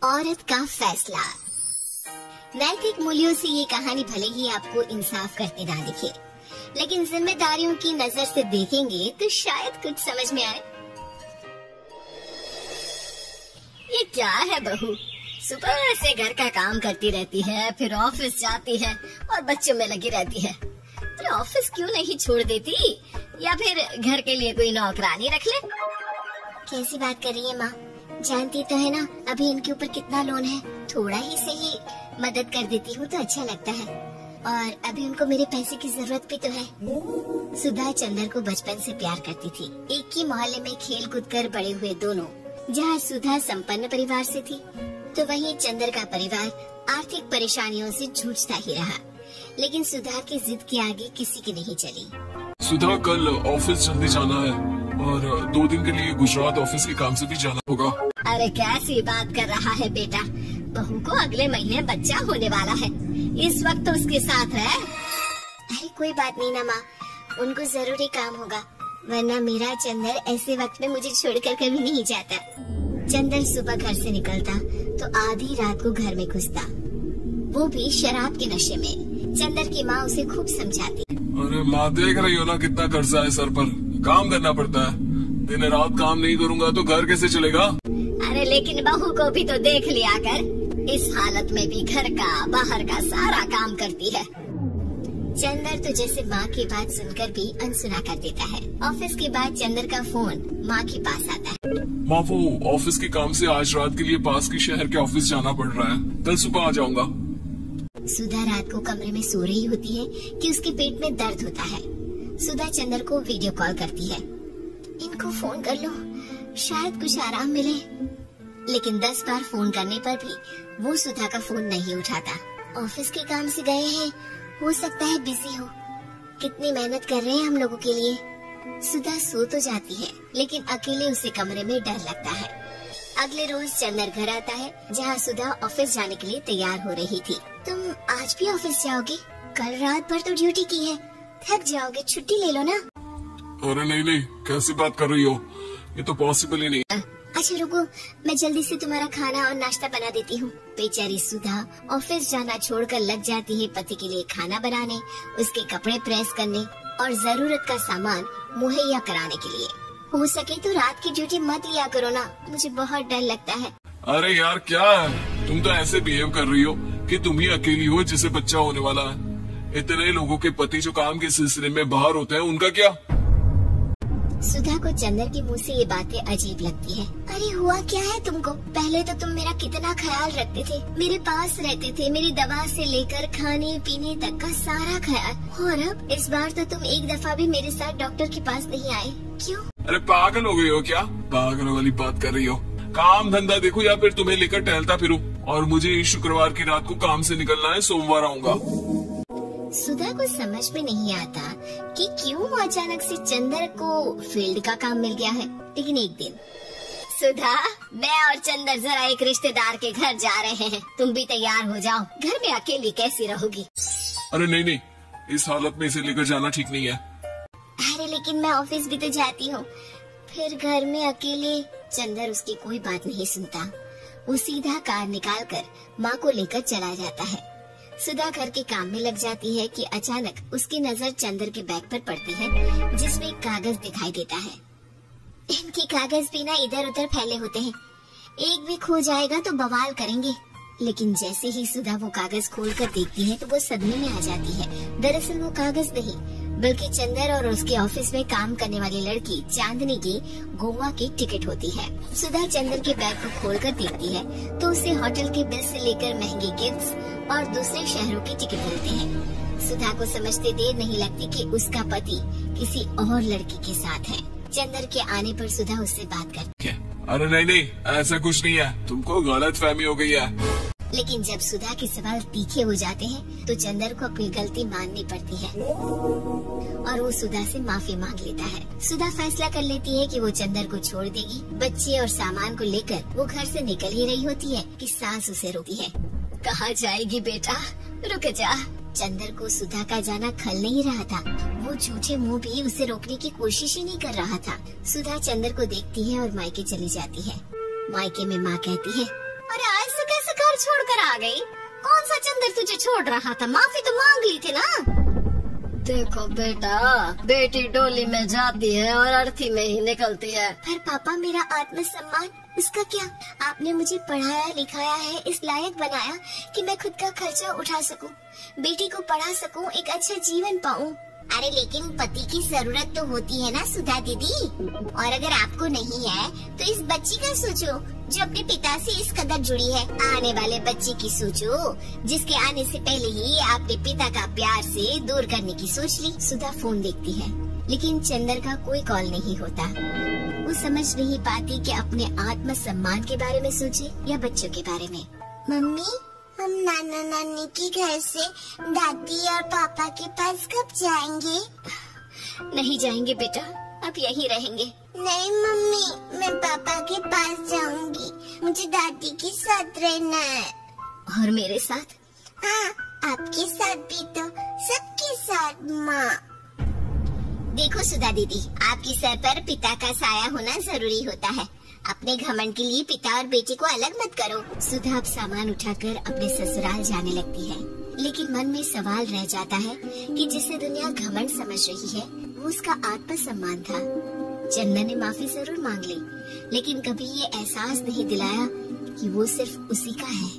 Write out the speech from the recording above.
औरत का फैसला। नैतिक मूल्यों से ये कहानी भले ही आपको इंसाफ करते ना दिखे, लेकिन जिम्मेदारियों की नजर से देखेंगे तो शायद कुछ समझ में आए। ये क्या है बहू, सुबह से घर का काम करती रहती है, फिर ऑफिस जाती है और बच्चों में लगी रहती है। तो ऑफिस क्यों नहीं छोड़ देती, या फिर घर के लिए कोई नौकरानी रख ले। कैसी बात कर रही है माँ, जानती तो है ना अभी इनके ऊपर कितना लोन है। थोड़ा ही सही मदद कर देती हूँ तो अच्छा लगता है, और अभी उनको मेरे पैसे की जरूरत भी तो है। सुधा चंदर को बचपन से प्यार करती थी। एक ही मोहल्ले में खेल कूद कर बड़े हुए दोनों। जहाँ सुधा संपन्न परिवार से थी, तो वहीं चंदर का परिवार आर्थिक परेशानियों से जूझता ही रहा। लेकिन सुधा की जिद के आगे किसी की नहीं चली। सुधा, कल ऑफिस जल्दी जाना है और 2 दिन के लिए गुजरात ऑफिस के काम से भी जाना होगा। अरे कैसी बात कर रहा है बेटा, बहू को अगले महीने बच्चा होने वाला है, इस वक्त तो उसके साथ है। अरे कोई बात नहीं ना माँ, उनको जरूरी काम होगा, वरना मेरा चंदर ऐसे वक्त में मुझे छोड़कर कभी नहीं जाता। चंदर सुबह घर से निकलता तो आधी रात को घर में घुसता, वो भी शराब के नशे में। चंदर की माँ उसे खूब समझाती। अरे माँ, देख रही हो ना कितना कर्जा है सर पर, काम करना पड़ता है। दिन रात काम नहीं करूँगा तो घर कैसे चलेगा। अरे लेकिन बहू को भी तो देख लिया कर, इस हालत में भी घर का बाहर का सारा काम करती है। चंदर तो जैसे माँ की बात सुनकर भी अनसुना कर देता है। ऑफिस के बाद चंदर का फोन माँ के पास आता है। माँ, वो ऑफिस के काम से आज रात के लिए पास के शहर के ऑफिस जाना पड़ रहा है, कल सुबह आ जाऊंगा। सुधा रात को कमरे में सो रही होती है कि उसके पेट में दर्द होता है। सुधा चंदर को वीडियो कॉल करती है। इनको फोन कर लो, शायद कुछ आराम मिले। लेकिन 10 बार फोन करने पर भी वो सुधा का फोन नहीं उठाता। ऑफिस के काम से गए हैं, हो सकता है बिजी हो। कितनी मेहनत कर रहे हैं हम लोगों के लिए। सुधा सो तो जाती है, लेकिन अकेले उसे कमरे में डर लगता है। अगले रोज चंदर घर आता है, जहाँ सुधा ऑफिस जाने के लिए तैयार हो रही थी। तुम आज भी ऑफिस जाओगे? कल रात भर तो ड्यूटी की है, थक जाओगे, छुट्टी ले लो ना। अरे नहीं, कैसी बात कर रही हो, ये तो पॉसिबल ही नहीं। अच्छा रुको, मैं जल्दी से तुम्हारा खाना और नाश्ता बना देती हूँ। बेचारी सुधा ऑफिस जाना छोड़कर लग जाती है पति के लिए खाना बनाने, उसके कपड़े प्रेस करने और जरूरत का सामान मुहैया कराने के लिए। हो सके तो रात की ड्यूटी मत लिया करो ना, मुझे बहुत डर लगता है। अरे यार क्या है, तुम तो ऐसे बिहेव कर रही हो कि तुम ही अकेली हो जिसे बच्चा होने वाला है। इतने लोगों के पति जो काम के सिलसिले में बाहर होते हैं, उनका क्या। सुधा को चंदर के मुंह से ये बातें अजीब लगती है। अरे हुआ क्या है तुमको? पहले तो तुम मेरा कितना ख्याल रखते थे, मेरे पास रहते थे, मेरी दवा से लेकर खाने पीने तक का सारा ख्याल। और अब इस बार तो तुम एक दफा भी मेरे साथ डॉक्टर के पास नहीं आए, क्यों? अरे पागल हो गई हो क्या? पागल वाली बात कर रही हो। काम धंधा देखो या फिर तुम्हें लेकर टहलता फिरूं। और मुझे शुक्रवार की रात को काम से निकलना है, सोमवार आऊंगा। सुधा को समझ में नहीं आता कि क्यों अचानक से चंदर को फील्ड का काम मिल गया है। लेकिन एक दिन, सुधा, मैं और चंदर जरा एक रिश्तेदार के घर जा रहे हैं, तुम भी तैयार हो जाओ, घर में अकेली कैसी रहोगी? अरे नहीं, इस हालत में इसे लेकर जाना ठीक नहीं है। अरे लेकिन मैं ऑफिस भी तो जाती हूँ, फिर घर में अकेले। चंदर उसकी कोई बात नहीं सुनता, वो सीधा कार निकाल कर माँ को लेकर चला जाता है। सुधा घर के काम में लग जाती है कि अचानक उसकी नजर चंदर के बैग पर पड़ती है, जिसमें एक कागज दिखाई देता है। इनके कागज भी ना इधर उधर फैले होते हैं, एक भी खो जाएगा तो बवाल करेंगे। लेकिन जैसे ही सुधा वो कागज खोलकर देखती है तो वो सदमे में आ जाती है। दरअसल वो कागज नहीं, बल्कि चंदर और उसके ऑफिस में काम करने वाली लड़की चांदनी की गोवा की टिकट होती है। सुधा चंदर के बैग को खोलकर देखती है तो उसे होटल के बिल से लेकर महंगे गिफ्ट्स और दूसरे शहरों की टिकट मिलते हैं। सुधा को समझते देर नहीं लगती कि उसका पति किसी और लड़की के साथ है। चंदर के आने पर सुधा उससे बात करती है। अरे नहीं, ऐसा कुछ नहीं है, तुमको गलत फहमी हो गई है। लेकिन जब सुधा के सवाल तीखे हो जाते हैं तो चंदर को अपनी गलती माननी पड़ती है और वो सुधा से माफी मांग लेता है। सुधा फैसला कर लेती है कि वो चंदर को छोड़ देगी। बच्चे और सामान को लेकर वो घर से निकल ही रही होती है कि सास उसे रोकती है। कहाँ जाएगी बेटा, रुक जा। चंदर को सुधा का जाना खल नहीं रहा था, वो झूठे मुंह भी उसे रोकने की कोशिश ही नहीं कर रहा था। सुधा चंदर को देखती है और मायके चली जाती है। मायके में माँ कहती है, अरे आज से घर छोड़कर आ गई? कौन सा चंदर तुझे छोड़ रहा था? माफी तो मांग ली थी ना। देखो बेटा, बेटी डोली में जाती है और अर्थी में ही निकलती है। पर पापा, मेरा आत्मसम्मान, उसका क्या? आपने मुझे पढ़ाया लिखाया है, इस लायक बनाया कि मैं खुद का खर्चा उठा सकूं, बेटी को पढ़ा सकूं, एक अच्छा जीवन पाऊं। अरे लेकिन पति की जरूरत तो होती है ना सुधा दीदी, और अगर आपको नहीं है तो इस बच्ची का सोचो जो अपने पिता से इस कदर जुड़ी है। आने वाले बच्चे की सोचो जिसके आने से पहले ही आपने पिता का प्यार से दूर करने की सोच ली। सुधा फोन देखती है लेकिन चंदर का कोई कॉल नहीं होता। वो समझ नहीं पाती कि अपने आत्म सम्मान के बारे में सोचे या बच्चों के बारे में। मम्मी, हम नाना नानी के घर से दादी और पापा के पास कब जाएंगे? नहीं जाएंगे बेटा, अब यहीं रहेंगे। नहीं मम्मी, मैं पापा के पास जाऊंगी, मुझे दादी के साथ रहना है। और मेरे साथ? हाँ, आपके साथ भी तो, सबके साथ माँ। देखो सुधा दीदी, आपकी सर पर पिता का साया होना जरूरी होता है। अपने घमंड के लिए पिता और बेटे को अलग मत करो। सुधा अब सामान उठाकर अपने ससुराल जाने लगती है, लेकिन मन में सवाल रह जाता है कि जिसे दुनिया घमंड समझ रही है वो उसका आत्मसम्मान था। चंदन ने माफी जरूर मांग ली, लेकिन कभी ये एहसास नहीं दिलाया कि वो सिर्फ उसी का है।